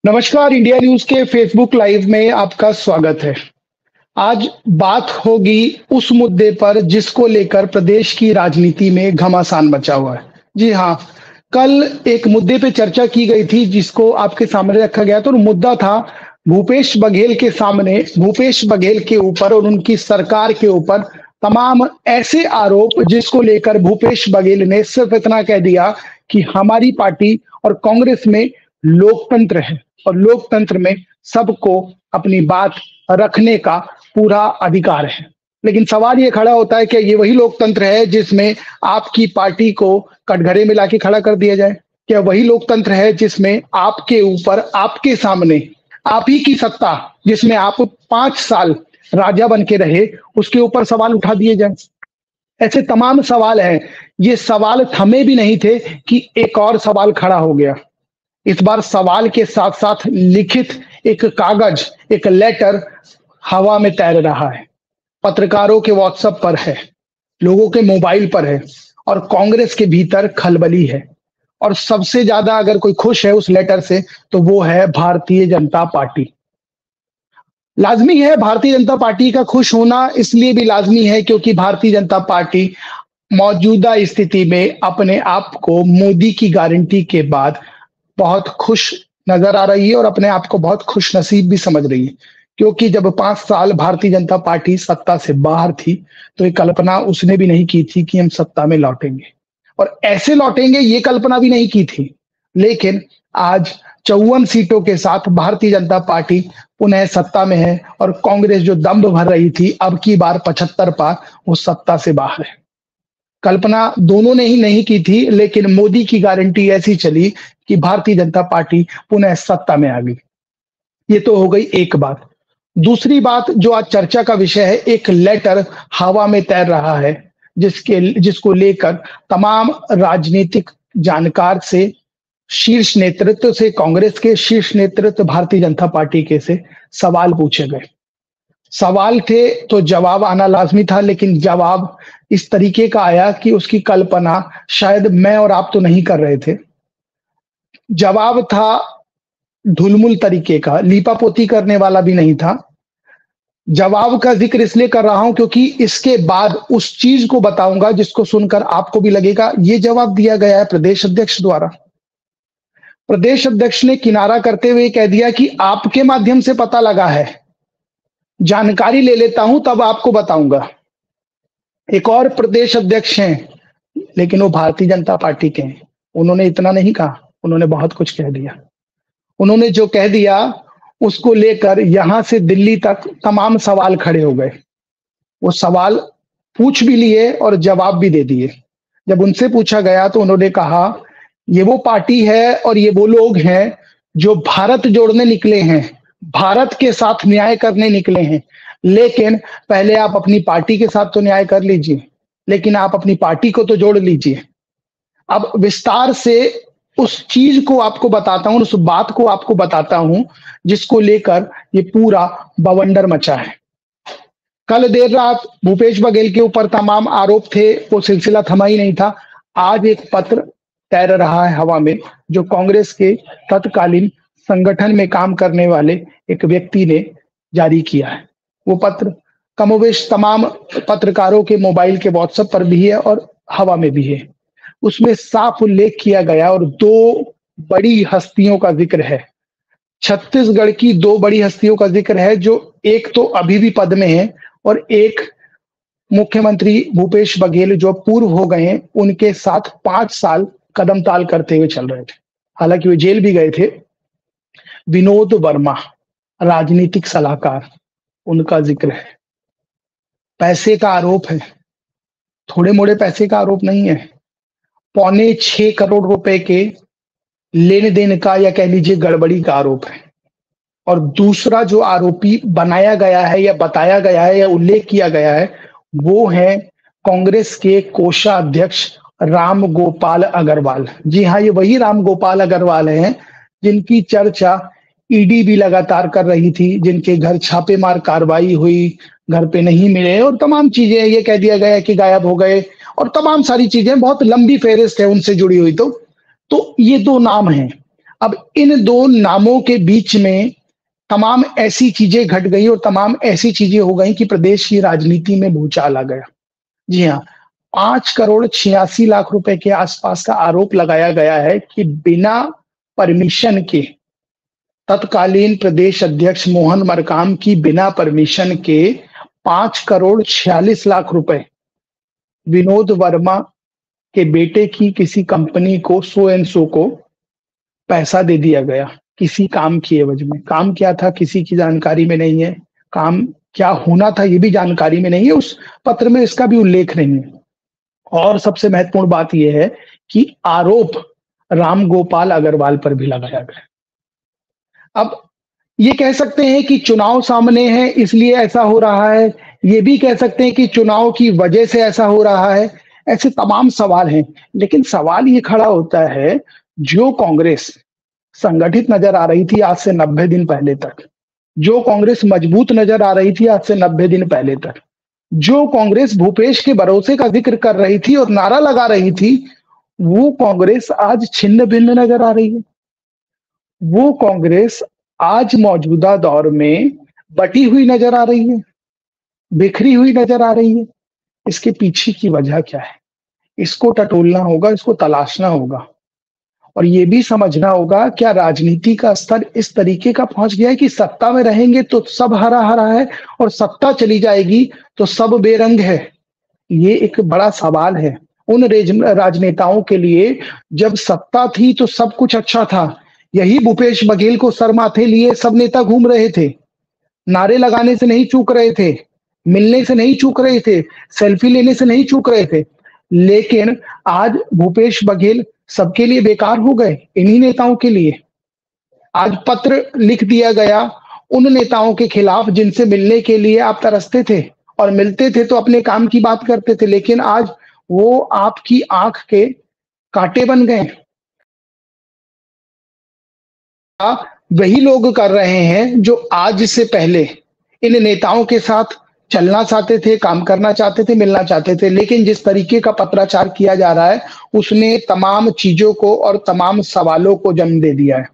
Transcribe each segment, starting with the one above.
नमस्कार, India news के Facebook live में आपका स्वागत है। आज बात होगी उस मुद्दे पर जिसको लेकर प्रदेश की राजनीति में घमासान मचा हुआ है। जी हाँ, कल एक मुद्दे पे चर्चा की गई थी जिसको आपके सामने रखा गया था और मुद्दा था भूपेश बघेल के सामने, भूपेश बघेल के ऊपर और उनकी सरकार के ऊपर तमाम ऐसे आरोप जिसको लेकर भूपेश बघेल ने सिर्फ इतना कह दिया कि हमारी पार्टी और कांग्रेस में लोकतंत्र है और लोकतंत्र में सबको अपनी बात रखने का पूरा अधिकार है। लेकिन सवाल ये खड़ा होता है कि ये वही लोकतंत्र है जिसमें आपकी पार्टी को कटघरे में लाके खड़ा कर दिया जाए? क्या वही लोकतंत्र है जिसमें आपके ऊपर, आपके सामने, आप ही की सत्ता जिसमें आप 5 साल राजा बन के रहे, उसके ऊपर सवाल उठा दिए जाए? ऐसे तमाम सवाल हैं। ये सवाल थमे भी नहीं थे कि एक और सवाल खड़ा हो गया। इस बार सवाल के साथ साथ लिखित एक कागज, एक लेटर हवा में तैर रहा है, पत्रकारों के व्हाट्सएप पर है, लोगों के मोबाइल पर है और कांग्रेस के भीतर खलबली है। और सबसे ज्यादा अगर कोई खुश है उस लेटर से तो वो है भारतीय जनता पार्टी। लाजमी है भारतीय जनता पार्टी का खुश होना, इसलिए भी लाजमी है क्योंकि भारतीय जनता पार्टी मौजूदा स्थिति में अपने आप को मोदी की गारंटी के बाद बहुत खुश नजर आ रही है और अपने आप को बहुत खुश नसीब भी समझ रही है। क्योंकि जब 5 साल भारतीय जनता पार्टी सत्ता से बाहर थी तो ये कल्पना उसने भी नहीं की थी कि हम सत्ता में लौटेंगे और ऐसे लौटेंगे, ये कल्पना भी नहीं की थी। लेकिन आज 54 सीटों के साथ भारतीय जनता पार्टी पुनः सत्ता में है और कांग्रेस जो दंभ भर रही थी अब की बार 75 पार, वो सत्ता से बाहर है। कल्पना दोनों ने ही नहीं की थी, लेकिन मोदी की गारंटी ऐसी चली कि भारतीय जनता पार्टी पुनः सत्ता में आ गई। ये तो हो गई एक बात। दूसरी बात जो आज चर्चा का विषय है, एक लेटर हवा में तैर रहा है जिसको लेकर तमाम राजनीतिक जानकार से, शीर्ष नेतृत्व से, कांग्रेस के शीर्ष नेतृत्व भारतीय जनता पार्टी के से सवाल पूछे गए। सवाल थे तो जवाब आना लाजमी था, लेकिन जवाब इस तरीके का आया कि उसकी कल्पना शायद मैं और आप तो नहीं कर रहे थे। जवाब था ढुलमुल तरीके का, लीपापोती करने वाला भी नहीं था। जवाब का जिक्र इसलिए कर रहा हूं क्योंकि इसके बाद उस चीज को बताऊंगा जिसको सुनकर आपको भी लगेगा ये जवाब दिया गया है प्रदेश अध्यक्ष द्वारा। प्रदेश अध्यक्ष ने किनारा करते हुए कह दिया कि आपके माध्यम से पता लगा है, जानकारी ले लेता हूं तब आपको बताऊंगा। एक और प्रदेश अध्यक्ष हैं, लेकिन वो भारतीय जनता पार्टी के हैं। उन्होंने इतना नहीं कहा, उन्होंने बहुत कुछ कह दिया। उन्होंने जो कह दिया उसको लेकर यहां से दिल्ली तक तमाम सवाल खड़े हो गए। वो सवाल पूछ भी लिए और जवाब भी दे दिए। जब उनसे पूछा गया तो उन्होंने कहा ये वो पार्टी है और ये वो लोग हैं जो भारत जोड़ने निकले हैं, भारत के साथ न्याय करने निकले हैं। लेकिन पहले आप अपनी पार्टी के साथ तो न्याय कर लीजिए, लेकिन आप अपनी पार्टी को तो जोड़ लीजिए। अब विस्तार से उस चीज को आपको बताता हूं, उस बात को आपको बताता हूं जिसको लेकर ये पूरा बवंडर मचा है। कल देर रात भूपेश बघेल के ऊपर तमाम आरोप थे, वो सिलसिला थमा ही नहीं था। आज एक पत्र तैर रहा है हवा में जो कांग्रेस के तत्कालीन संगठन में काम करने वाले एक व्यक्ति ने जारी किया है। वो पत्र कमोवेश तमाम पत्रकारों के मोबाइल के व्हाट्सएप पर भी है और हवा में भी है। उसमें साफ उल्लेख किया गया और 2 बड़ी हस्तियों का जिक्र है। छत्तीसगढ़ की 2 बड़ी हस्तियों का जिक्र है, जो एक तो अभी भी पद में है और एक मुख्यमंत्री भूपेश बघेल जो पूर्व हो गए हैं, उनके साथ 5 साल कदम ताल करते हुए चल रहे थे। हालांकि वे जेल भी गए थे। विनोद वर्मा, राजनीतिक सलाहकार, उनका जिक्र है। पैसे का आरोप है, थोड़े मोड़े पैसे का आरोप नहीं है। 6.25 करोड़ रुपए के लेन देन का या कह लीजिए गड़बड़ी का आरोप है। और दूसरा जो आरोपी बनाया गया है या बताया गया है या उल्लेख किया गया है वो है कांग्रेस के कोषाध्यक्ष राम गोपाल अग्रवाल। जी हाँ, ये वही राम गोपाल अग्रवाल हैं जिनकी चर्चा ईडी भी लगातार कर रही थी, जिनके घर छापेमार कार्रवाई हुई, घर पे नहीं मिले और तमाम चीजें, ये कह दिया गया कि गायब हो गए और तमाम सारी चीजें, बहुत लंबी फेहरिस्त है उनसे जुड़ी हुई। तो ये 2 नाम हैं। अब इन दो नामों के बीच में तमाम ऐसी चीजें घट गई और तमाम ऐसी चीजें हो गई कि प्रदेश की राजनीति में भूचाल आ गया। जी हाँ, 5 करोड़ 86 लाख रुपए के आसपास का आरोप लगाया गया है कि बिना परमिशन के तत्कालीन प्रदेश अध्यक्ष मोहन मरकाम की बिना परमिशन के 5 करोड़ 46 लाख रुपए विनोद वर्मा के बेटे की किसी कंपनी को सो एंड सो को पैसा दे दिया गया किसी काम की एवज में। काम क्या था किसी की जानकारी में नहीं है, काम क्या होना था ये भी जानकारी में नहीं है, उस पत्र में इसका भी उल्लेख नहीं है। और सबसे महत्वपूर्ण बात यह है कि आरोप राम गोपाल अग्रवाल पर भी लगाया गया। अब ये कह सकते हैं कि चुनाव सामने है इसलिए ऐसा हो रहा है, ये भी कह सकते हैं कि चुनाव की वजह से ऐसा हो रहा है। ऐसे तमाम सवाल हैं, लेकिन सवाल ये खड़ा होता है, जो कांग्रेस संगठित नजर आ रही थी आज से 90 दिन पहले तक, जो कांग्रेस मजबूत नजर आ रही थी आज से 90 दिन पहले तक, जो कांग्रेस भूपेश के भरोसे का जिक्र कर रही थी और नारा लगा रही थी, वो कांग्रेस आज छिन्न भिन्न नजर आ रही है। वो कांग्रेस आज मौजूदा दौर में बटी हुई नजर आ रही है, बिखरी हुई नजर आ रही है। इसके पीछे की वजह क्या है, इसको टटोलना होगा, इसको तलाशना होगा और ये भी समझना होगा क्या राजनीति का स्तर इस तरीके का पहुंच गया है कि सत्ता में रहेंगे तो सब हरा हरा है और सत्ता चली जाएगी तो सब बेरंग है। ये एक बड़ा सवाल है उन राजनेताओं के लिए। जब सत्ता थी तो सब कुछ अच्छा था, यही भूपेश बघेल को सर माथे लिए सब नेता घूम रहे थे, नारे लगाने से नहीं चूक रहे थे, मिलने से नहीं चूक रहे थे, सेल्फी लेने से नहीं चूक रहे थे। लेकिन आज भूपेश बघेल सबके लिए बेकार हो गए, इन्हीं नेताओं के लिए। आज पत्र लिख दिया गया उन नेताओं के खिलाफ जिनसे मिलने के लिए आप तरसते थे और मिलते थे तो अपने काम की बात करते थे, लेकिन आज वो आपकी आंख के कांटे बन गए। वही लोग कर रहे हैं जो आज से पहले इन नेताओं के साथ चलना चाहते थे, काम करना चाहते थे, मिलना चाहते थे। लेकिन जिस तरीके का पत्राचार किया जा रहा है उसने तमाम चीजों को और तमाम सवालों को जन्म दे दिया है।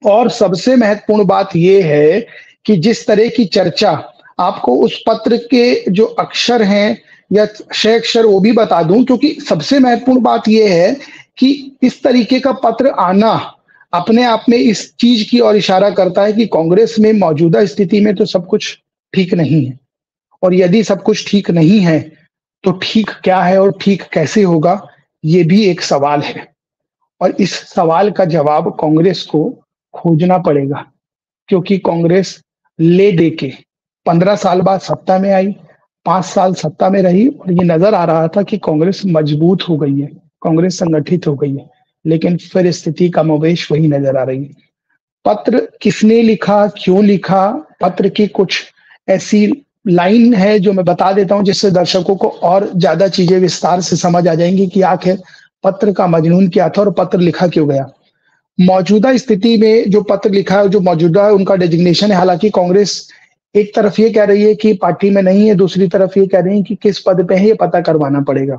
और सबसे महत्वपूर्ण बात यह है कि जिस तरह की चर्चा, आपको उस पत्र के जो अक्षर हैं या 6 अक्षर वो भी बता दूं, क्योंकि सबसे महत्वपूर्ण बात यह है कि इस तरीके का पत्र आना अपने आप में इस चीज की ओर इशारा करता है कि कांग्रेस में मौजूदा स्थिति में तो सब कुछ ठीक नहीं है। और यदि सब कुछ ठीक नहीं है तो ठीक क्या है और ठीक कैसे होगा, ये भी एक सवाल है। और इस सवाल का जवाब कांग्रेस को खोजना पड़ेगा, क्योंकि कांग्रेस ले दे के 15 साल बाद सत्ता में आई, 5 साल सत्ता में रही और ये नजर आ रहा था कि कांग्रेस मजबूत हो गई है, कांग्रेस संगठित हो गई है, लेकिन फिर स्थिति कमोबेश वही नजर आ रही है। पत्र किसने लिखा, क्यों लिखा, पत्र की कुछ ऐसी लाइन है जो मैं बता देता हूं जिससे दर्शकों को और ज्यादा चीजें विस्तार से समझ आ जाएंगी कि आखिर पत्र का मजनून क्या था और पत्र लिखा क्यों गया। मौजूदा स्थिति में जो पत्र लिखा है, जो मौजूदा उनका डेजिग्नेशन है, हालांकि कांग्रेस एक तरफ ये कह रही है कि पार्टी में नहीं है, दूसरी तरफ ये कह रही है कि किस पद पे है ये पता करवाना पड़ेगा।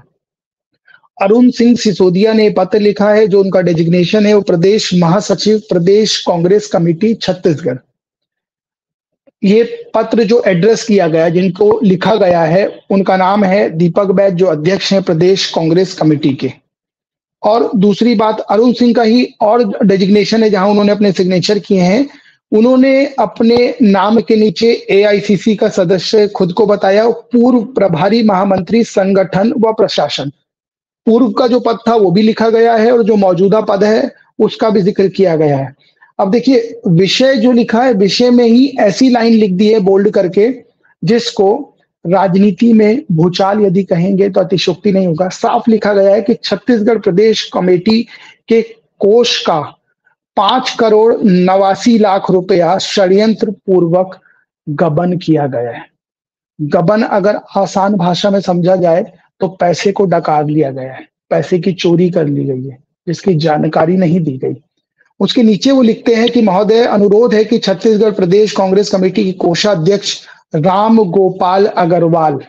अरुण सिंह सिसोदिया ने पत्र लिखा है, जो उनका डेजिग्नेशन है वो प्रदेश महासचिव, प्रदेश कांग्रेस कमेटी छत्तीसगढ़। ये पत्र जो एड्रेस किया गया, जिनको लिखा गया है, उनका नाम है दीपक बैद, जो अध्यक्ष हैं प्रदेश कांग्रेस कमेटी के। और दूसरी बात, अरुण सिंह का ही और डेजिग्नेशन है जहां उन्होंने अपने सिग्नेचर किए हैं। उन्होंने अपने नाम के नीचे एआईसीसी का सदस्य खुद को बताया, पूर्व प्रभारी महामंत्री संगठन व प्रशासन। पूर्व का जो पद था वो भी लिखा गया है और जो मौजूदा पद है उसका भी जिक्र किया गया है। अब देखिए, विषय जो लिखा है, विषय में ही ऐसी लाइन लिख दी है बोल्ड करके, जिसको राजनीति में भूचाल यदि कहेंगे तो अतिशयोक्ति नहीं होगा। साफ लिखा गया है कि छत्तीसगढ़ प्रदेश कमेटी के कोष का 5 करोड़ 89 लाख रुपया षड्यंत्र पूर्वक गबन किया गया है। गबन अगर आसान भाषा में समझा जाए तो पैसे को डकार लिया गया है, पैसे की चोरी कर ली गई है, जिसकी जानकारी नहीं दी गई। उसके नीचे वो लिखते हैं कि महोदय, अनुरोध है कि छत्तीसगढ़ प्रदेश कांग्रेस कमेटी के कोषाध्यक्ष राम गोपाल अग्रवाल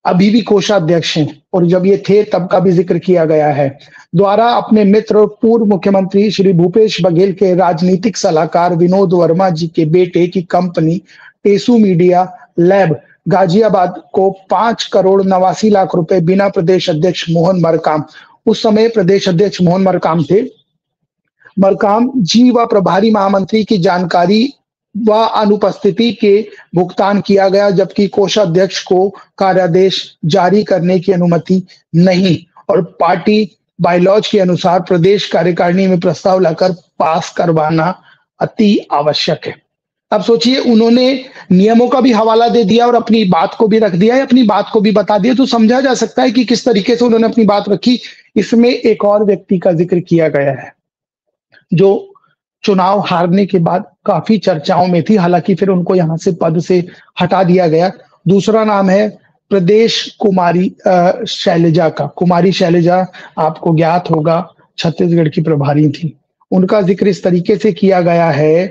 अभी भी कोषाध्यक्ष हैं और जब ये थे तब का भी जिक्र किया गया है, द्वारा अपने मित्र और पूर्व मुख्यमंत्री श्री भूपेश बघेल के राजनीतिक सलाहकार विनोद वर्मा जी के बेटे की कंपनी टेसू मीडिया लैब गाजियाबाद को 5 करोड़ 89 लाख रुपए बिना प्रदेश अध्यक्ष मोहन मरकाम, उस समय प्रदेश अध्यक्ष मोहन मरकाम थे, मरकाम जी व प्रभारी महामंत्री की जानकारी व अनुपस्थिति के भुगतान किया गया, जबकि कोषाध्यक्ष को कार्यादेश जारी करने की अनुमति नहीं और पार्टी बायलॉज के अनुसार प्रदेश कार्यकारिणी में प्रस्ताव लाकर पास करवाना अति आवश्यक है। अब सोचिए, उन्होंने नियमों का भी हवाला दे दिया और अपनी बात को भी रख दिया, अपनी बात को भी बता दिया, तो समझा जा सकता है कि किस तरीके से उन्होंने अपनी बात रखी। इसमें एक और व्यक्ति का जिक्र किया गया है जो चुनाव हारने के बाद काफी चर्चाओं में थी, हालांकि फिर उनको यहां से पद से हटा दिया गया। दूसरा नाम है प्रदेश कुमारी शैलजा का। कुमारी शैलजा आपको ज्ञात होगा, छत्तीसगढ़ की प्रभारी थी। उनका जिक्र इस तरीके से किया गया है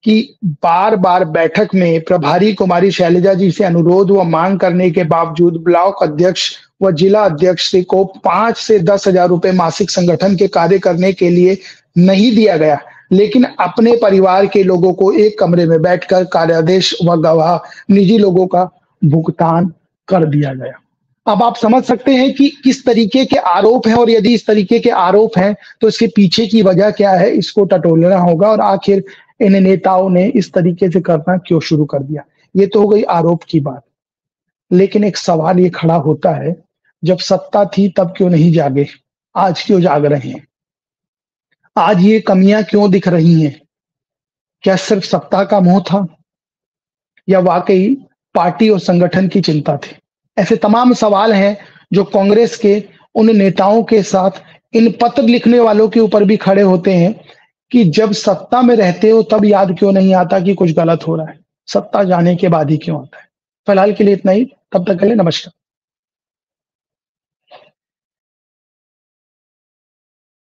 कि बार बार बैठक में प्रभारी कुमारी शैलजा जी से अनुरोध व मांग करने के बावजूद ब्लॉक अध्यक्ष व जिला अध्यक्ष को 5 से 10 हजार रुपए मासिक संगठन के कार्य करने के लिए नहीं दिया गया, लेकिन अपने परिवार के लोगों को एक कमरे में बैठकर कार्यादेश व गवाह निजी लोगों का भुगतान कर दिया गया। अब आप समझ सकते हैं कि किस तरीके के आरोप हैं, और यदि इस तरीके के आरोप हैं तो इसके पीछे की वजह क्या है, इसको टटोलना होगा और आखिर इन नेताओं ने इस तरीके से करना क्यों शुरू कर दिया। ये तो हो गई आरोप की बात, लेकिन एक सवाल ये खड़ा होता है, जब सत्ता थी तब क्यों नहीं जागे, आज क्यों जाग रहे हैं? आज ये कमियां क्यों दिख रही हैं? क्या सिर्फ सत्ता का मोह था या वाकई पार्टी और संगठन की चिंता थी? ऐसे तमाम सवाल हैं जो कांग्रेस के उन नेताओं के साथ इन पत्र लिखने वालों के ऊपर भी खड़े होते हैं कि जब सत्ता में रहते हो तब याद क्यों नहीं आता कि कुछ गलत हो रहा है, सत्ता जाने के बाद ही क्यों आता है। फिलहाल के लिए इतना ही, तब तक के लिए नमस्कार।